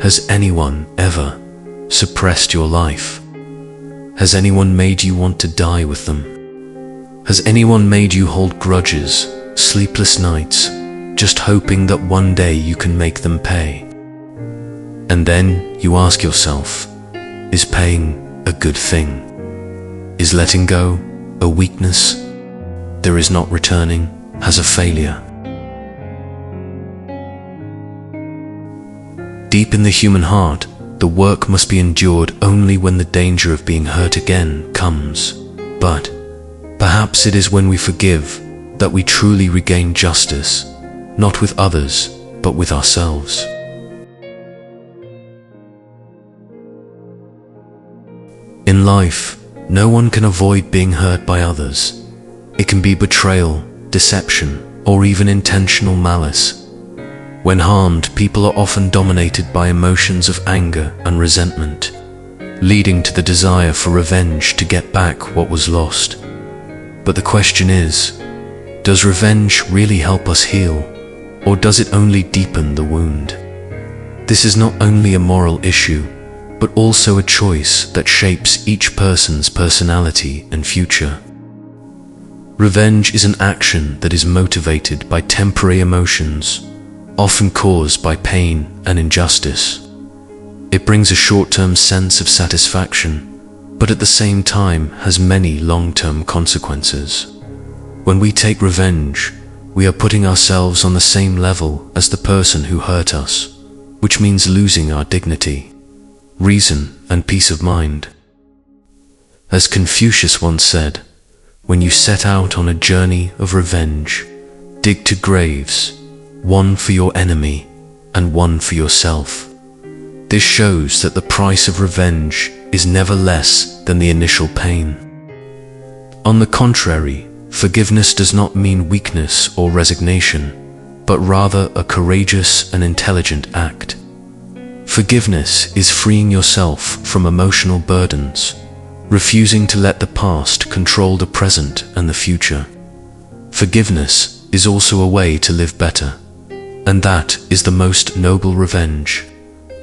Has anyone ever suppressed your life? Has anyone made you want to die with them? Has anyone made you hold grudges, sleepless nights, just hoping that one day you can make them pay? And then you ask yourself, is paying a good thing? Is letting go a weakness? There is not returning as a failure. Deep in the human heart, the work must be endured only when the danger of being hurt again comes. But perhaps it is when we forgive that we truly regain justice, not with others, but with ourselves. In life, no one can avoid being hurt by others. It can be betrayal, deception, or even intentional malice. When harmed, people are often dominated by emotions of anger and resentment, leading to the desire for revenge to get back what was lost. But the question is, does revenge really help us heal, or does it only deepen the wound? This is not only a moral issue, but also a choice that shapes each person's personality and future. Revenge is an action that is motivated by temporary emotions, often caused by pain and injustice. It brings a short-term sense of satisfaction, but at the same time has many long-term consequences. When we take revenge, we are putting ourselves on the same level as the person who hurt us, which means losing our dignity, reason, and peace of mind. As Confucius once said, when you set out on a journey of revenge, dig 2 graves, one for your enemy and one for yourself. This shows that the price of revenge is never less than the initial pain. On the contrary, forgiveness does not mean weakness or resignation, but rather a courageous and intelligent act. Forgiveness is freeing yourself from emotional burdens, refusing to let the past control the present and the future. Forgiveness is also a way to live better, and that is the most noble revenge.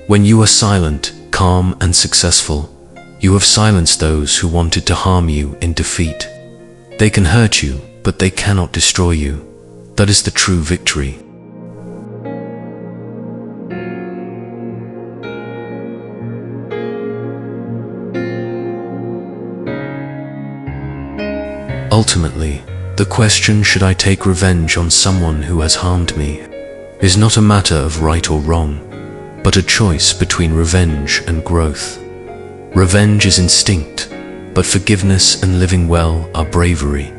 When you are silent, calm, and successful, you have silenced those who wanted to harm you in defeat. They can hurt you, but they cannot destroy you. That is the true victory. Ultimately, the question, should I take revenge on someone who has harmed me, is not a matter of right or wrong, but a choice between revenge and growth. Revenge is instinct, but forgiveness and living well are bravery.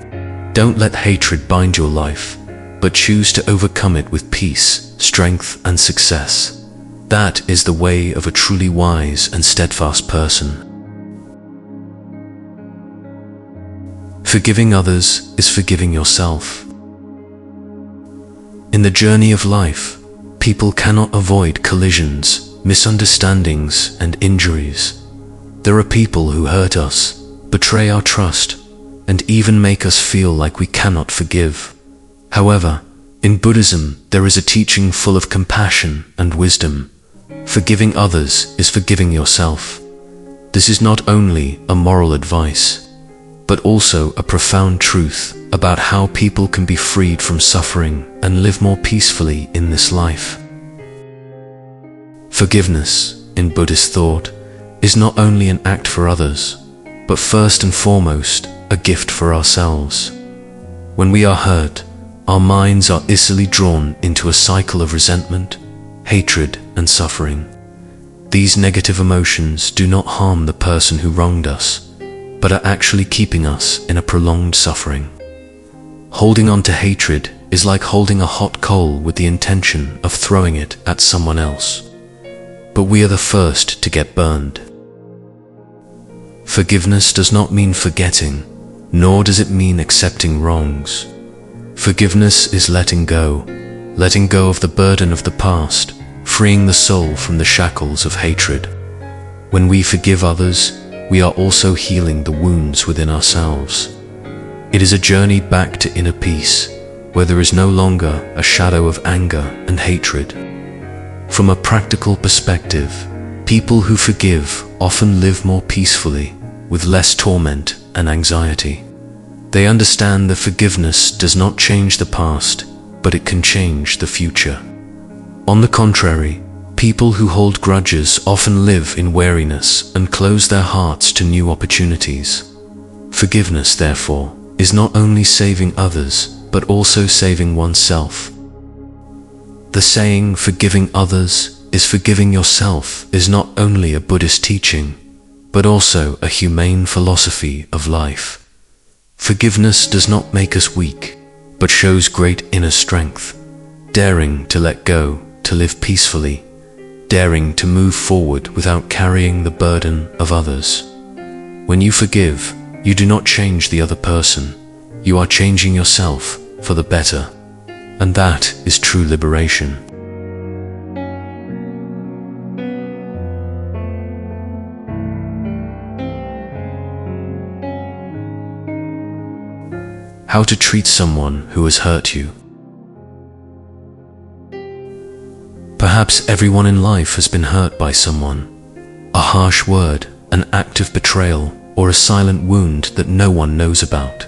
Don't let hatred bind your life, but choose to overcome it with peace, strength, and success. That is the way of a truly wise and steadfast person. Forgiving others is forgiving yourself. In the journey of life, people cannot avoid collisions, misunderstandings, and injuries. There are people who hurt us, betray our trust, and even make us feel like we cannot forgive. However, in Buddhism, there is a teaching full of compassion and wisdom. Forgiving others is forgiving yourself. This is not only a moral advice, but also a profound truth about how people can be freed from suffering and live more peacefully in this life. Forgiveness, in Buddhist thought, is not only an act for others, but first and foremost, a gift for ourselves. When we are hurt, our minds are easily drawn into a cycle of resentment, hatred, and suffering. These negative emotions do not harm the person who wronged us, but are actually keeping us in a prolonged suffering. Holding on to hatred is like holding a hot coal with the intention of throwing it at someone else. But we are the first to get burned. Forgiveness does not mean forgetting, nor does it mean accepting wrongs. Forgiveness is letting go of the burden of the past, freeing the soul from the shackles of hatred. When we forgive others, we are also healing the wounds within ourselves. It is a journey back to inner peace, where there is no longer a shadow of anger and hatred. From a practical perspective, people who forgive often live more peacefully, with less torment and anxiety. They understand that forgiveness does not change the past, but it can change the future. On the contrary, people who hold grudges often live in wariness and close their hearts to new opportunities. Forgiveness, therefore, is not only saving others, but also saving oneself. The saying, "forgiving others is forgiving yourself," is not only a Buddhist teaching, but also a humane philosophy of life. Forgiveness does not make us weak, but shows great inner strength, daring to let go, to live peacefully, daring to move forward without carrying the burden of others. When you forgive, you do not change the other person, you are changing yourself for the better, and that is true liberation. How to treat someone who has hurt you. Perhaps everyone in life has been hurt by someone. A harsh word, an act of betrayal, or a silent wound that no one knows about.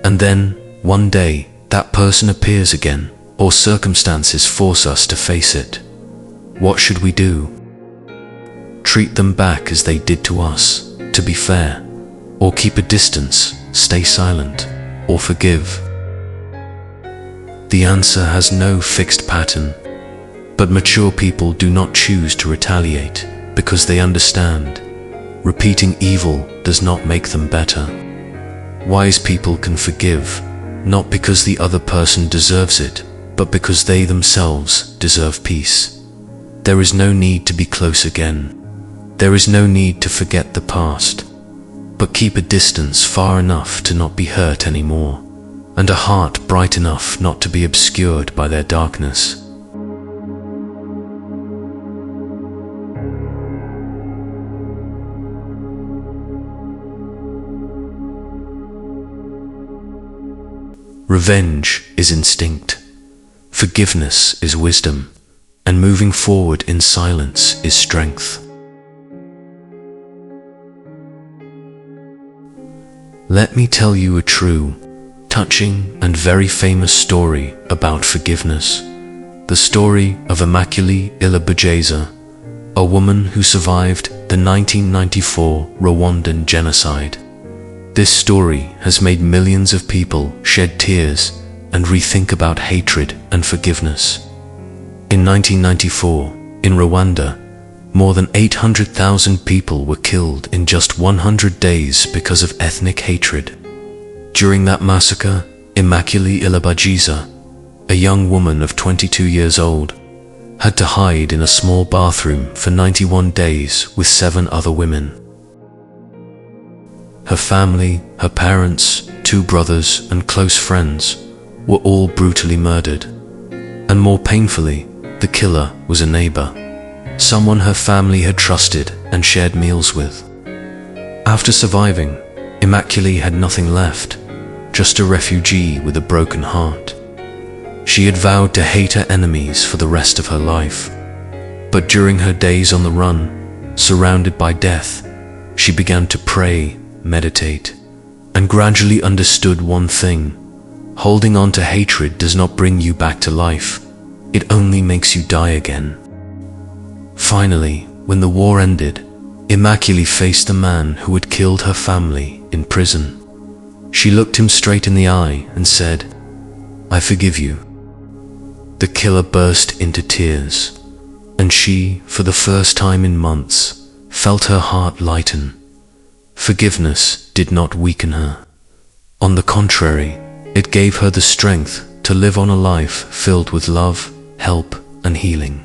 And then, one day, that person appears again, or circumstances force us to face it. What should we do? Treat them back as they did to us, to be fair, or keep a distance, stay silent, or forgive? The answer has no fixed pattern, but mature people do not choose to retaliate because they understand repeating evil does not make them better. Wise people can forgive, not because the other person deserves it, but because they themselves deserve peace. There is no need to be close again. There is no need to forget the past, but keep a distance far enough to not be hurt anymore, and a heart bright enough not to be obscured by their darkness. Revenge is instinct, forgiveness is wisdom, and moving forward in silence is strength. Let me tell you a true, touching, and very famous story about forgiveness. The story of Immaculée Ilibagiza, a woman who survived the 1994 Rwandan genocide. This story has made millions of people shed tears and rethink about hatred and forgiveness. In 1994, in Rwanda, more than 800,000 people were killed in just 100 days because of ethnic hatred. During that massacre, Immaculée Ilibagiza, a young woman of 22 years old, had to hide in a small bathroom for 91 days with 7 other women. Her family, her parents, 2 brothers, and close friends were all brutally murdered. And more painfully, the killer was a neighbor, someone her family had trusted and shared meals with. After surviving, Immaculée had nothing left, just a refugee with a broken heart. She had vowed to hate her enemies for the rest of her life. But during her days on the run, surrounded by death, she began to pray, meditate, and gradually understood one thing: holding on to hatred does not bring you back to life, it only makes you die again. Finally, when the war ended, Immaculée faced the man who had killed her family in prison. She looked him straight in the eye and said, "I forgive you." The killer burst into tears, and she, for the first time in months, felt her heart lighten. Forgiveness did not weaken her. On the contrary, it gave her the strength to live on a life filled with love, help, and healing.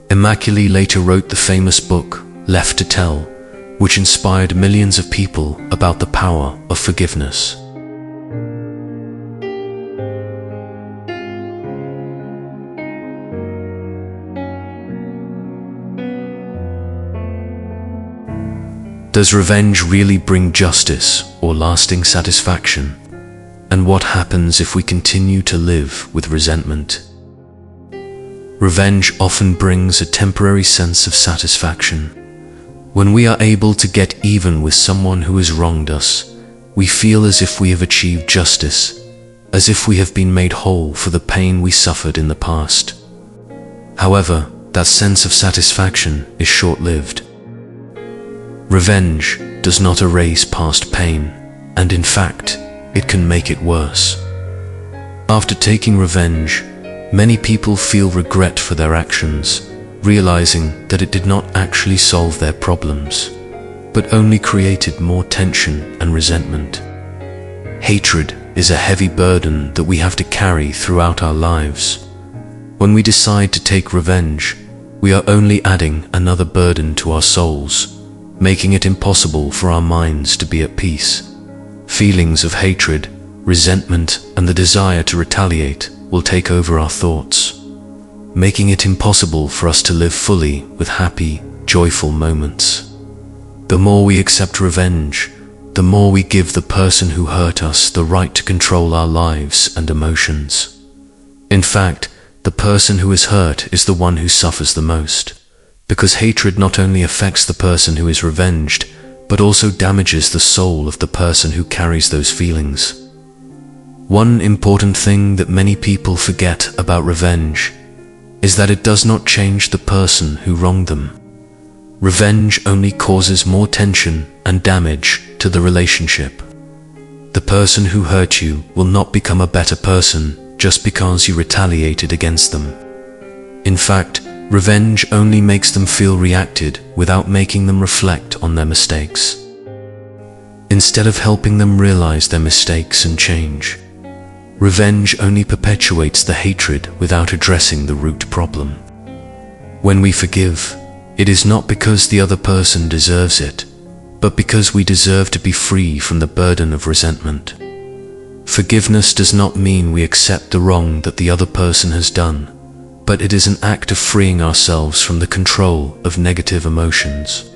Immaculée later wrote the famous book, Left to Tell, which inspired millions of people about the power of forgiveness. Does revenge really bring justice or lasting satisfaction? And what happens if we continue to live with resentment? Revenge often brings a temporary sense of satisfaction. When we are able to get even with someone who has wronged us, we feel as if we have achieved justice, as if we have been made whole for the pain we suffered in the past. However, that sense of satisfaction is short-lived. Revenge does not erase past pain, and in fact, it can make it worse. After taking revenge, many people feel regret for their actions, realizing that it did not actually solve their problems, but only created more tension and resentment. Hatred is a heavy burden that we have to carry throughout our lives. When we decide to take revenge, we are only adding another burden to our souls, making it impossible for our minds to be at peace. Feelings of hatred, resentment, and the desire to retaliate will take over our thoughts, making it impossible for us to live fully with happy, joyful moments. The more we accept revenge, the more we give the person who hurt us the right to control our lives and emotions. In fact, the person who is hurt is the one who suffers the most, because hatred not only affects the person who is revenged, but also damages the soul of the person who carries those feelings. One important thing that many people forget about revenge is that it does not change the person who wronged them. Revenge only causes more tension and damage to the relationship. The person who hurt you will not become a better person just because you retaliated against them. In fact, revenge only makes them feel reacted without making them reflect on their mistakes. Instead of helping them realize their mistakes and change, revenge only perpetuates the hatred without addressing the root problem. When we forgive, it is not because the other person deserves it, but because we deserve to be free from the burden of resentment. Forgiveness does not mean we accept the wrong that the other person has done, but it is an act of freeing ourselves from the control of negative emotions.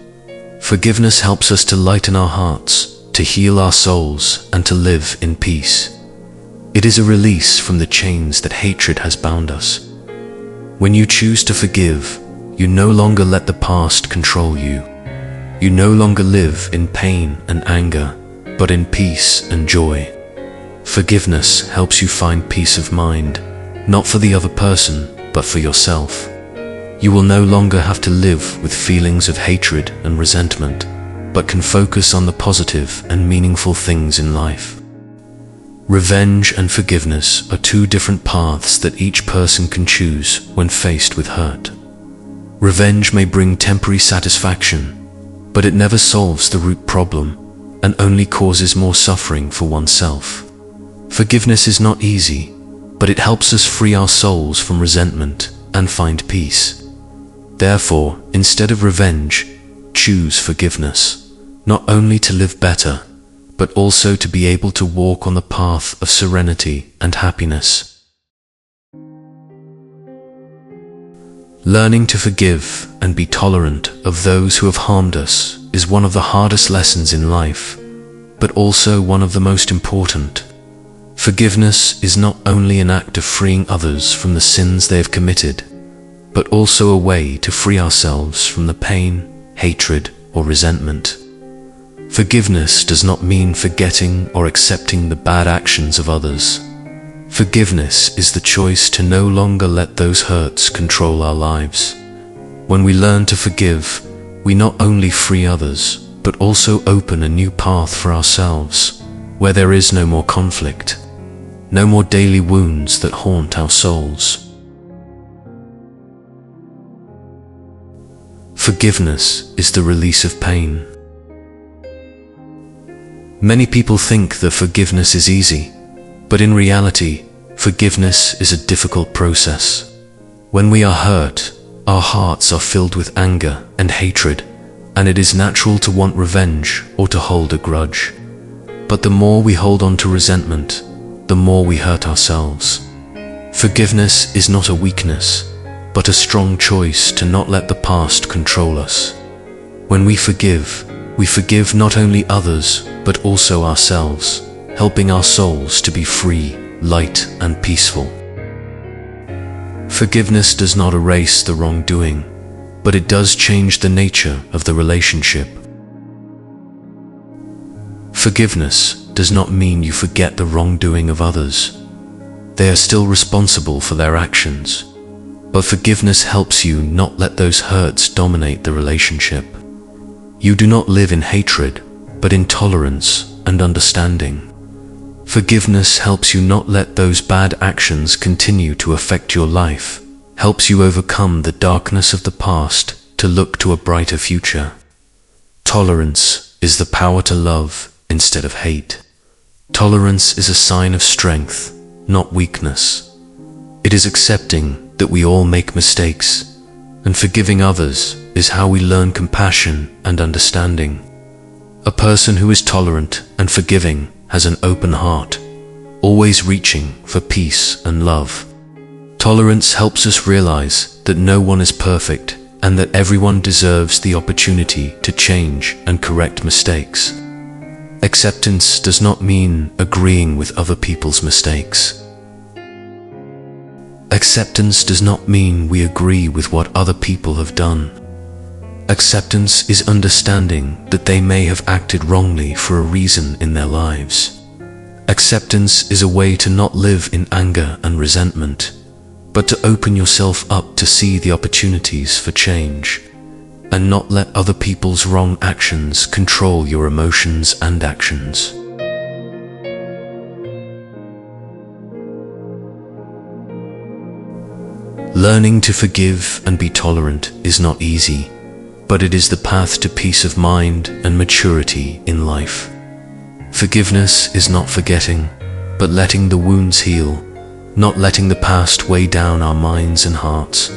Forgiveness helps us to lighten our hearts, to heal our souls, and to live in peace. It is a release from the chains that hatred has bound us. When you choose to forgive, you no longer let the past control you. You no longer live in pain and anger, but in peace and joy. Forgiveness helps you find peace of mind, not for the other person, but for yourself. You will no longer have to live with feelings of hatred and resentment, but can focus on the positive and meaningful things in life. Revenge and forgiveness are two different paths that each person can choose when faced with hurt. Revenge may bring temporary satisfaction, but it never solves the root problem and only causes more suffering for oneself. Forgiveness is not easy, but it helps us free our souls from resentment and find peace. Therefore, instead of revenge, choose forgiveness, not only to live better, but also to be able to walk on the path of serenity and happiness. Learning to forgive and be tolerant of those who have harmed us is one of the hardest lessons in life, but also one of the most important. Forgiveness is not only an act of freeing others from the sins they have committed, but also a way to free ourselves from the pain, hatred, or resentment. Forgiveness does not mean forgetting or accepting the bad actions of others. Forgiveness is the choice to no longer let those hurts control our lives. When we learn to forgive, we not only free others, but also open a new path for ourselves, where there is no more conflict, no more daily wounds that haunt our souls. Forgiveness is the release of pain. Many people think that forgiveness is easy, but in reality, forgiveness is a difficult process. When we are hurt, our hearts are filled with anger and hatred, and it is natural to want revenge or to hold a grudge. But the more we hold on to resentment, the more we hurt ourselves. Forgiveness is not a weakness, but a strong choice to not let the past control us. When we forgive not only others, but also ourselves, helping our souls to be free, light, and peaceful. Forgiveness does not erase the wrongdoing, but it does change the nature of the relationship. Forgiveness does not mean you forget the wrongdoing of others. They are still responsible for their actions, but forgiveness helps you not let those hurts dominate the relationship. You do not live in hatred, but in tolerance and understanding. Forgiveness helps you not let those bad actions continue to affect your life, helps you overcome the darkness of the past to look to a brighter future. Tolerance is the power to love instead of hate. Tolerance is a sign of strength, not weakness. It is accepting that we all make mistakes, and forgiving others is how we learn compassion and understanding. A person who is tolerant and forgiving has an open heart, always reaching for peace and love. Tolerance helps us realize that no one is perfect and that everyone deserves the opportunity to change and correct mistakes. Acceptance does not mean agreeing with other people's mistakes. Acceptance does not mean we agree with what other people have done. Acceptance is understanding that they may have acted wrongly for a reason in their lives. Acceptance is a way to not live in anger and resentment, but to open yourself up to see the opportunities for change, and not let other people's wrong actions control your emotions and actions. Learning to forgive and be tolerant is not easy, but it is the path to peace of mind and maturity in life. Forgiveness is not forgetting, but letting the wounds heal, not letting the past weigh down our minds and hearts.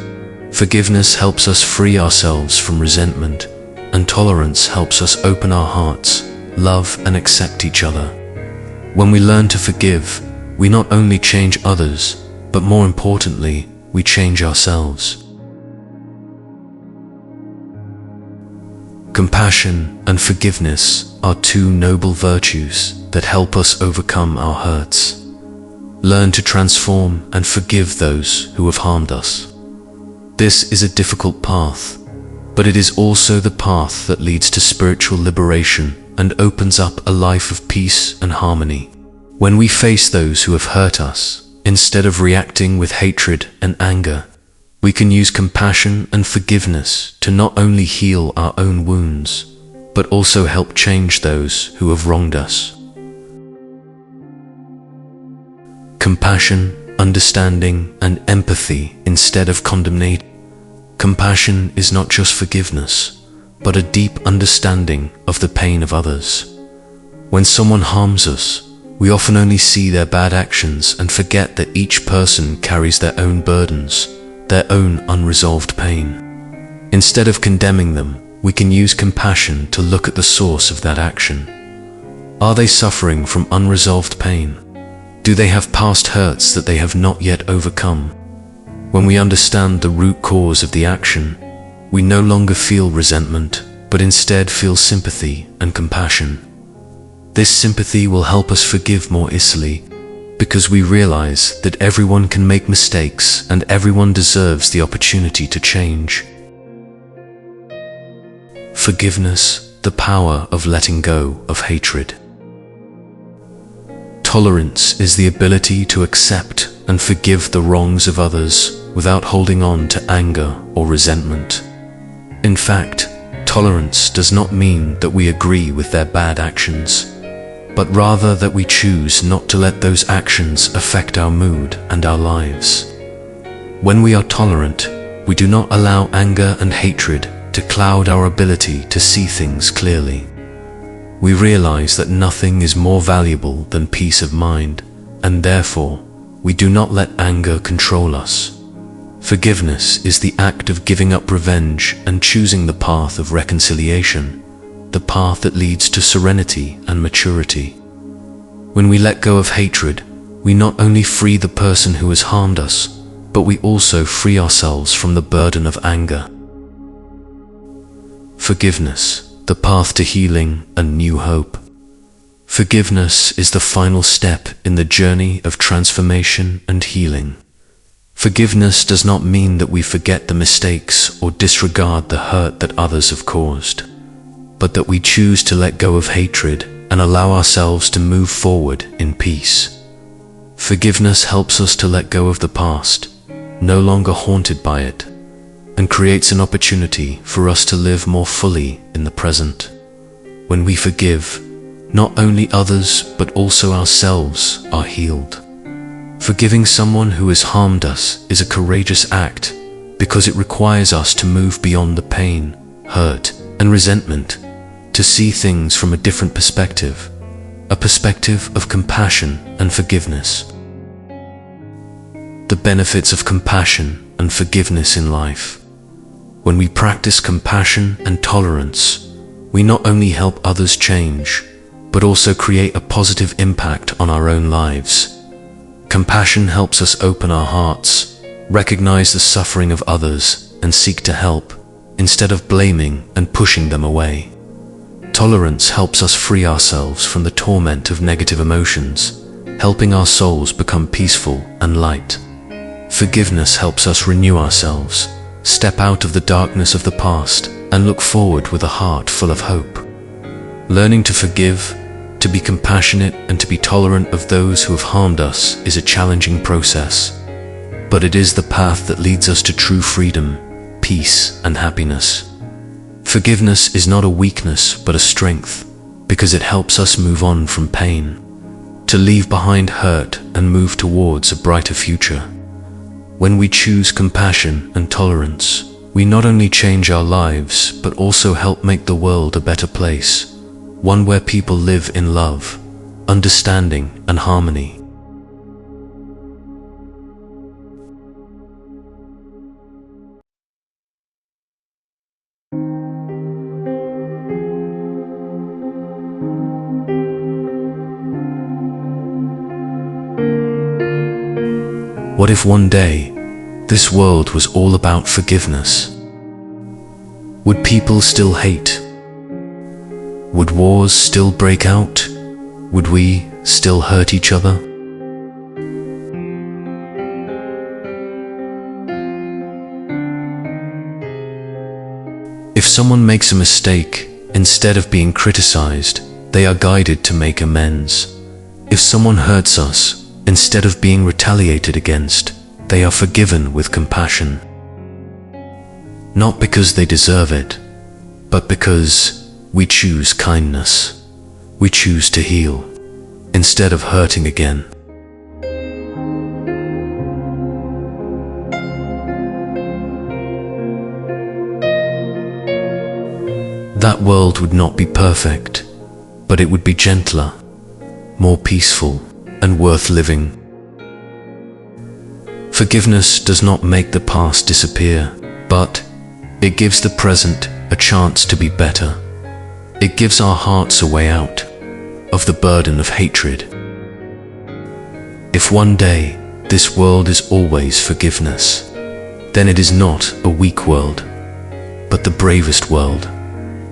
Forgiveness helps us free ourselves from resentment, and tolerance helps us open our hearts, love and accept each other. When we learn to forgive, we not only change others, but more importantly, we change ourselves. Compassion and forgiveness are two noble virtues that help us overcome our hurts. Learn to transform and forgive those who have harmed us. This is a difficult path, but it is also the path that leads to spiritual liberation and opens up a life of peace and harmony. When we face those who have hurt us, instead of reacting with hatred and anger, we can use compassion and forgiveness to not only heal our own wounds, but also help change those who have wronged us. Compassion, understanding, and empathy instead of condemnation. Compassion is not just forgiveness, but a deep understanding of the pain of others. When someone harms us, we often only see their bad actions and forget that each person carries their own burdens, their own unresolved pain. Instead of condemning them, we can use compassion to look at the source of that action. Are they suffering from unresolved pain? Do they have past hurts that they have not yet overcome? When we understand the root cause of the action, we no longer feel resentment, but instead feel sympathy and compassion. This sympathy will help us forgive more easily, because we realize that everyone can make mistakes and everyone deserves the opportunity to change. Forgiveness, the power of letting go of hatred. Tolerance is the ability to accept and forgive the wrongs of others without holding on to anger or resentment. In fact, tolerance does not mean that we agree with their bad actions, but rather that we choose not to let those actions affect our mood and our lives. When we are tolerant, we do not allow anger and hatred to cloud our ability to see things clearly. We realize that nothing is more valuable than peace of mind, and therefore, we do not let anger control us. Forgiveness is the act of giving up revenge and choosing the path of reconciliation, the path that leads to serenity and maturity. When we let go of hatred, we not only free the person who has harmed us, but we also free ourselves from the burden of anger. Forgiveness, the path to healing and new hope. Forgiveness is the final step in the journey of transformation and healing. Forgiveness does not mean that we forget the mistakes or disregard the hurt that others have caused, but that we choose to let go of hatred and allow ourselves to move forward in peace. Forgiveness helps us to let go of the past, no longer haunted by it, and creates an opportunity for us to live more fully in the present. When we forgive, not only others but also ourselves are healed. Forgiving someone who has harmed us is a courageous act because it requires us to move beyond the pain, hurt, and resentment, to see things from a different perspective, a perspective of compassion and forgiveness. The benefits of compassion and forgiveness in life. When we practice compassion and tolerance, we not only help others change, but also create a positive impact on our own lives. Compassion helps us open our hearts, recognize the suffering of others, and seek to help, instead of blaming and pushing them away. Tolerance helps us free ourselves from the torment of negative emotions, helping our souls become peaceful and light. Forgiveness helps us renew ourselves, step out of the darkness of the past, and look forward with a heart full of hope. Learning to forgive, to be compassionate, and to be tolerant of those who have harmed us is a challenging process, but it is the path that leads us to true freedom, peace, and happiness. Forgiveness is not a weakness but a strength, because it helps us move on from pain, to leave behind hurt and move towards a brighter future. When we choose compassion and tolerance, we not only change our lives but also help make the world a better place, one where people live in love, understanding, and harmony. What if one day, this world was all about forgiveness? Would people still hate? Would wars still break out? Would we still hurt each other? If someone makes a mistake, instead of being criticized, they are guided to make amends. If someone hurts us, instead of being retaliated against, they are forgiven with compassion. Not because they deserve it, but because we choose kindness. We choose to heal, instead of hurting again. That world would not be perfect, but it would be gentler, more peaceful, and worth living. Forgiveness does not make the past disappear, but it gives the present a chance to be better. It gives our hearts a way out of the burden of hatred. If one day this world is always forgiveness, then it is not a weak world, but the bravest world,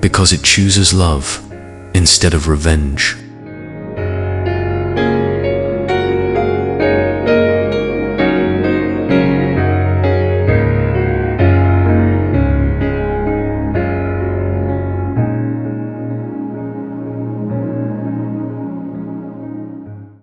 because it chooses love instead of revenge.